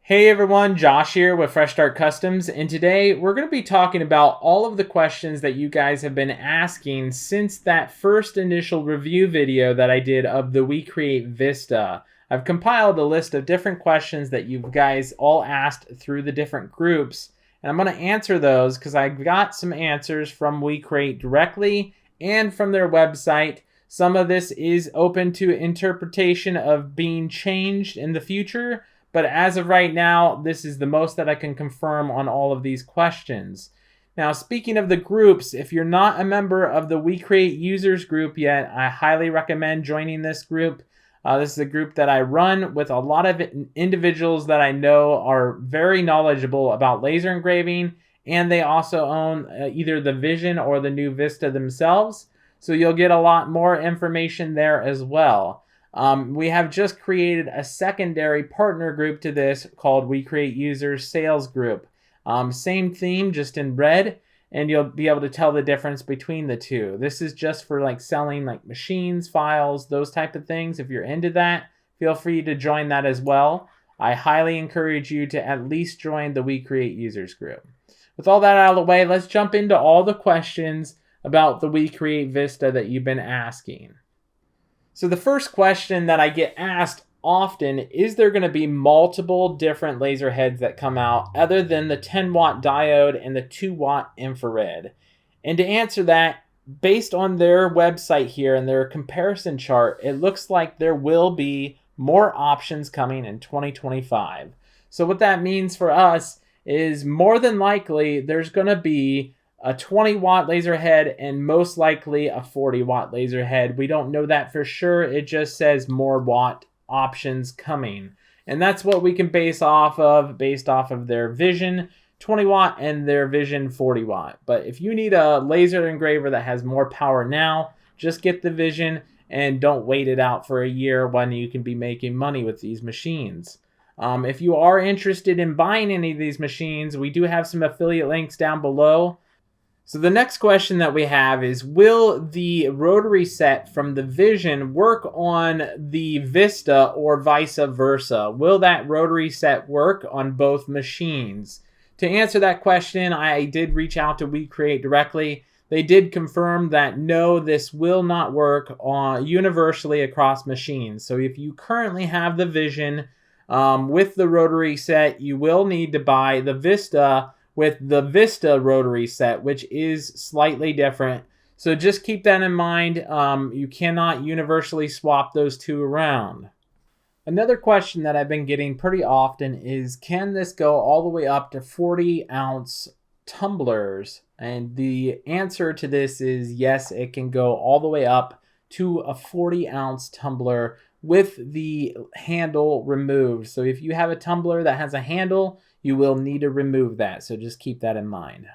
Hey everyone, Josh here with Fresh Start Customs, and today we're going to be talking about all of the questions that you guys have been asking since that first initial review video that I did of the WeCreat Vista. I've compiled a list of different questions that you guys all asked through the different groups, and I'm going to answer those because I got some answers from WeCreat directly and from their website. Some of this is open to interpretation of being changed in the future, but as of right now, this is the most that I can confirm on all of these questions. Now, speaking of the groups, if you're not a member of the WeCreat users group yet, I highly recommend joining this group. This is a group that I run with a lot of individuals that I know are very knowledgeable about laser engraving, and they also own either the Vision or the new Vista themselves. So you'll get a lot more information there as well. We have just created a secondary partner group to this called WeCreat Users Sales Group. Same theme, just in red, and you'll be able to tell the difference between the two. This is just for like selling like machines, files, those type of things. If you're into that, feel free to join that as well. I highly encourage you to at least join the WeCreat Users Group. With all that out of the way, let's jump into all the questions about the WeCreat Vista that you've been asking. So the first question that I get asked often is there going to be multiple different laser heads that come out other than the 10-watt diode and the 2-watt infrared? And to answer that, based on their website here and their comparison chart, it looks like there will be more options coming in 2025. So what that means for us is more than likely there's going to be a 20-watt laser head and most likely a 40-watt laser head. We don't know that for sure. It just says more watt options coming. And that's what we can based off of their Vision 20-watt and their Vision 40-watt. But if you need a laser engraver that has more power now, just get the Vision and don't wait it out for a year when you can be making money with these machines. If you are interested in buying any of these machines, we do have some affiliate links down below. So the next question that we have is, will the rotary set from the Vision work on the Vista or vice versa? Will that rotary set work on both machines? To answer that question, I did reach out to WeCreat directly. They did confirm that no, this will not work universally across machines. So if you currently have the Vision with the rotary set, you will need to buy the Vista with the Vista rotary set, which is slightly different. So just keep that in mind. You cannot universally swap those two around. Another question that I've been getting pretty often is, can this go all the way up to 40-ounce tumblers? And the answer to this is yes, it can go all the way up to a 40-ounce tumbler with the handle removed. So if you have a tumbler that has a handle, you will need to remove that. So just keep that in mind.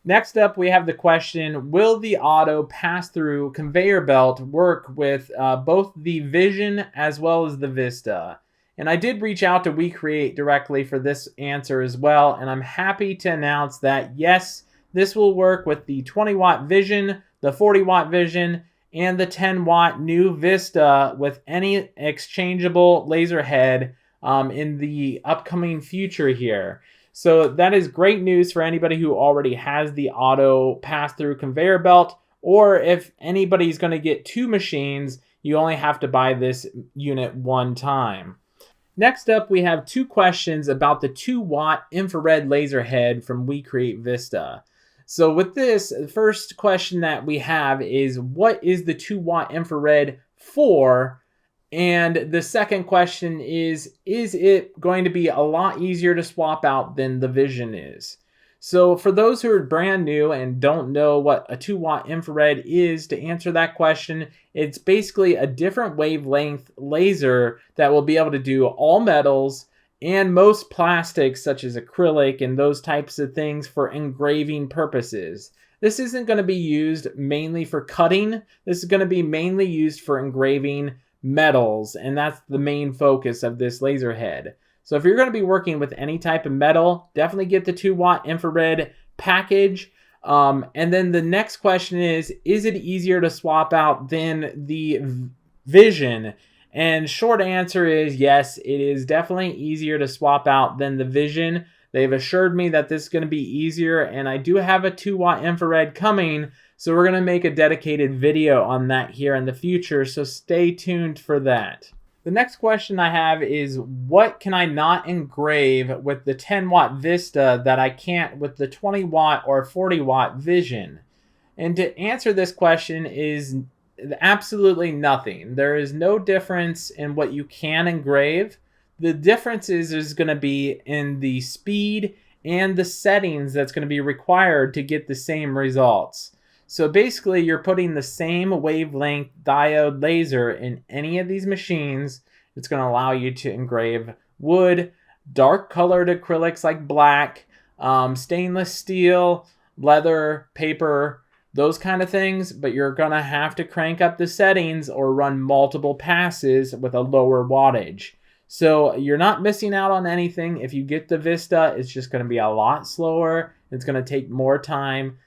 Next up, we have the question, will the auto pass-through conveyor belt work with both the Vision as well as the Vista? And I did reach out to WeCreat directly for this answer as well, and I'm happy to announce that yes, this will work with the 20-watt Vision, the 40-watt Vision, and the 10-watt new Vista with any exchangeable laser head in the upcoming future here. So that is great news for anybody who already has the auto pass-through conveyor belt, or if anybody's going to get two machines, you only have to buy this unit one time. Next up, we have two questions about the 2-watt infrared laser head from WeCreat Vista. So with this, the first question that we have is, what is the 2-watt infrared for? And the second question is it going to be a lot easier to swap out than the Vision is? So for those who are brand new and don't know what a 2-watt infrared is, to answer that question, it's basically a different wavelength laser that will be able to do all metals and most plastics such as acrylic and those types of things for engraving purposes. This isn't going to be used mainly for cutting. This is going to be mainly used for engraving metals, and that's the main focus of this laser head. So if you're going to be working with any type of metal, definitely get the 2-watt infrared package. And then the next question is it easier to swap out than the Vision? And short answer is yes, it is definitely easier to swap out than the Vision. They've assured me that this is going to be easier, and I do have a 2-watt infrared coming, so we're going to make a dedicated video on that here in the future, so stay tuned for that. The next question I have is, what can I not engrave with the 10-watt Vista that I can't with the 20-watt or 40-watt Vision? And to answer this question is absolutely nothing. There is no difference in what you can engrave. The difference is going to be in the speed and the settings that's going to be required to get the same results. So basically, you're putting the same wavelength diode laser in any of these machines. It's going to allow you to engrave wood, dark colored acrylics like black, stainless steel, leather, paper, those kind of things, but you're going to have to crank up the settings or run multiple passes with a lower wattage. So you're not missing out on anything. If you get the Vista, it's just going to be a lot slower. It's going to take more time,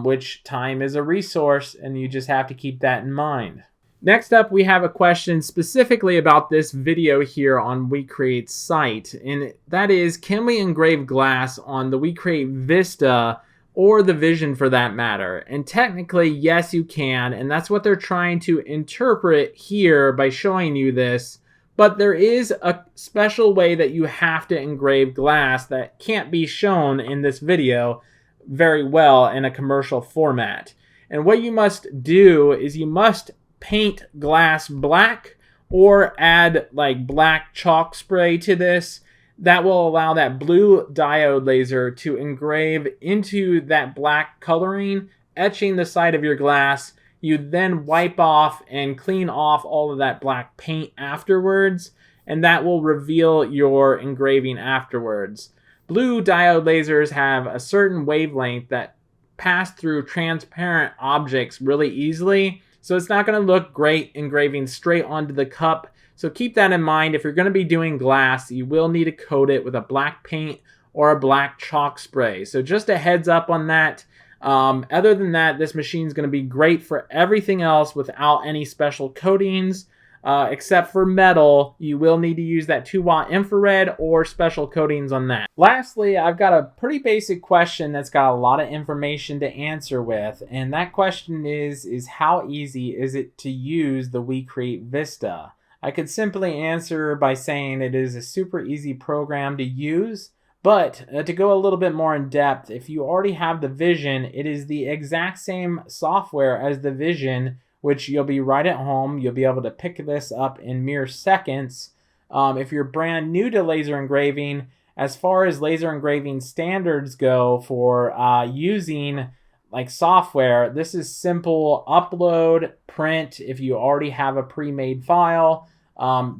which time is a resource, and you just have to keep that in mind. Next up, we have a question specifically about this video here on WeCreat's site, and that is, can we engrave glass on the WeCreat Vista or the Vision for that matter? And technically, yes, you can, and that's what they're trying to interpret here by showing you this. But there is a special way that you have to engrave glass that can't be shown in this video very well in a commercial format. And what you must do is you must paint glass black or add like black chalk spray to this. That will allow that blue diode laser to engrave into that black coloring, etching the side of your glass. You then wipe off and clean off all of that black paint afterwards, and that will reveal your engraving afterwards. Blue diode lasers have a certain wavelength that pass through transparent objects really easily, so it's not going to look great engraving straight onto the cup. So keep that in mind. If you're going to be doing glass, you will need to coat it with a black paint or a black chalk spray. So just a heads up on that. Other than that, this machine is going to be great for everything else without any special coatings, except for metal. You will need to use that 2-watt infrared or special coatings on that. Lastly, I've got a pretty basic question that's got a lot of information to answer with, and that question is how easy is it to use the WeCreat Vista? I could simply answer by saying it is a super easy program to use. But to go a little bit more in depth, if you already have the Vision, it is the exact same software as the Vision, which you'll be right at home. You'll be able to pick this up in mere seconds. If you're brand new to laser engraving, as far as laser engraving standards go for using like software, this is simple upload, print if you already have a pre-made file.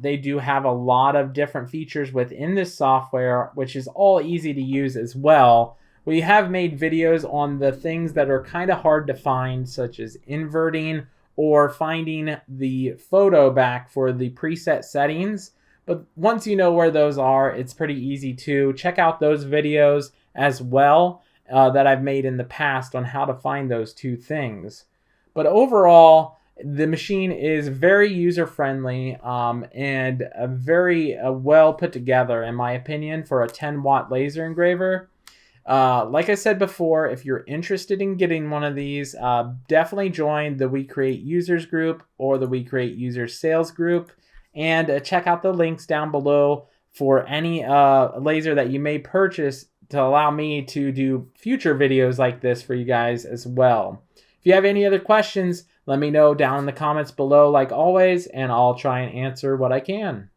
They do have a lot of different features within this software, which is all easy to use as well. We have made videos on the things that are kind of hard to find, such as inverting or finding the photo back for the preset settings. But once you know where those are, it's pretty easy to check out those videos as well that I've made in the past on how to find those two things. But overall, the machine is very user-friendly and very well put together, in my opinion, for a 10-watt laser engraver. Like I said before, if you're interested in getting one of these, definitely join the WeCreat users group or the WeCreat users sales group, and check out the links down below for any laser that you may purchase to allow me to do future videos like this for you guys as well. If you have any other questions, let me know down in the comments below like always, and I'll try and answer what I can.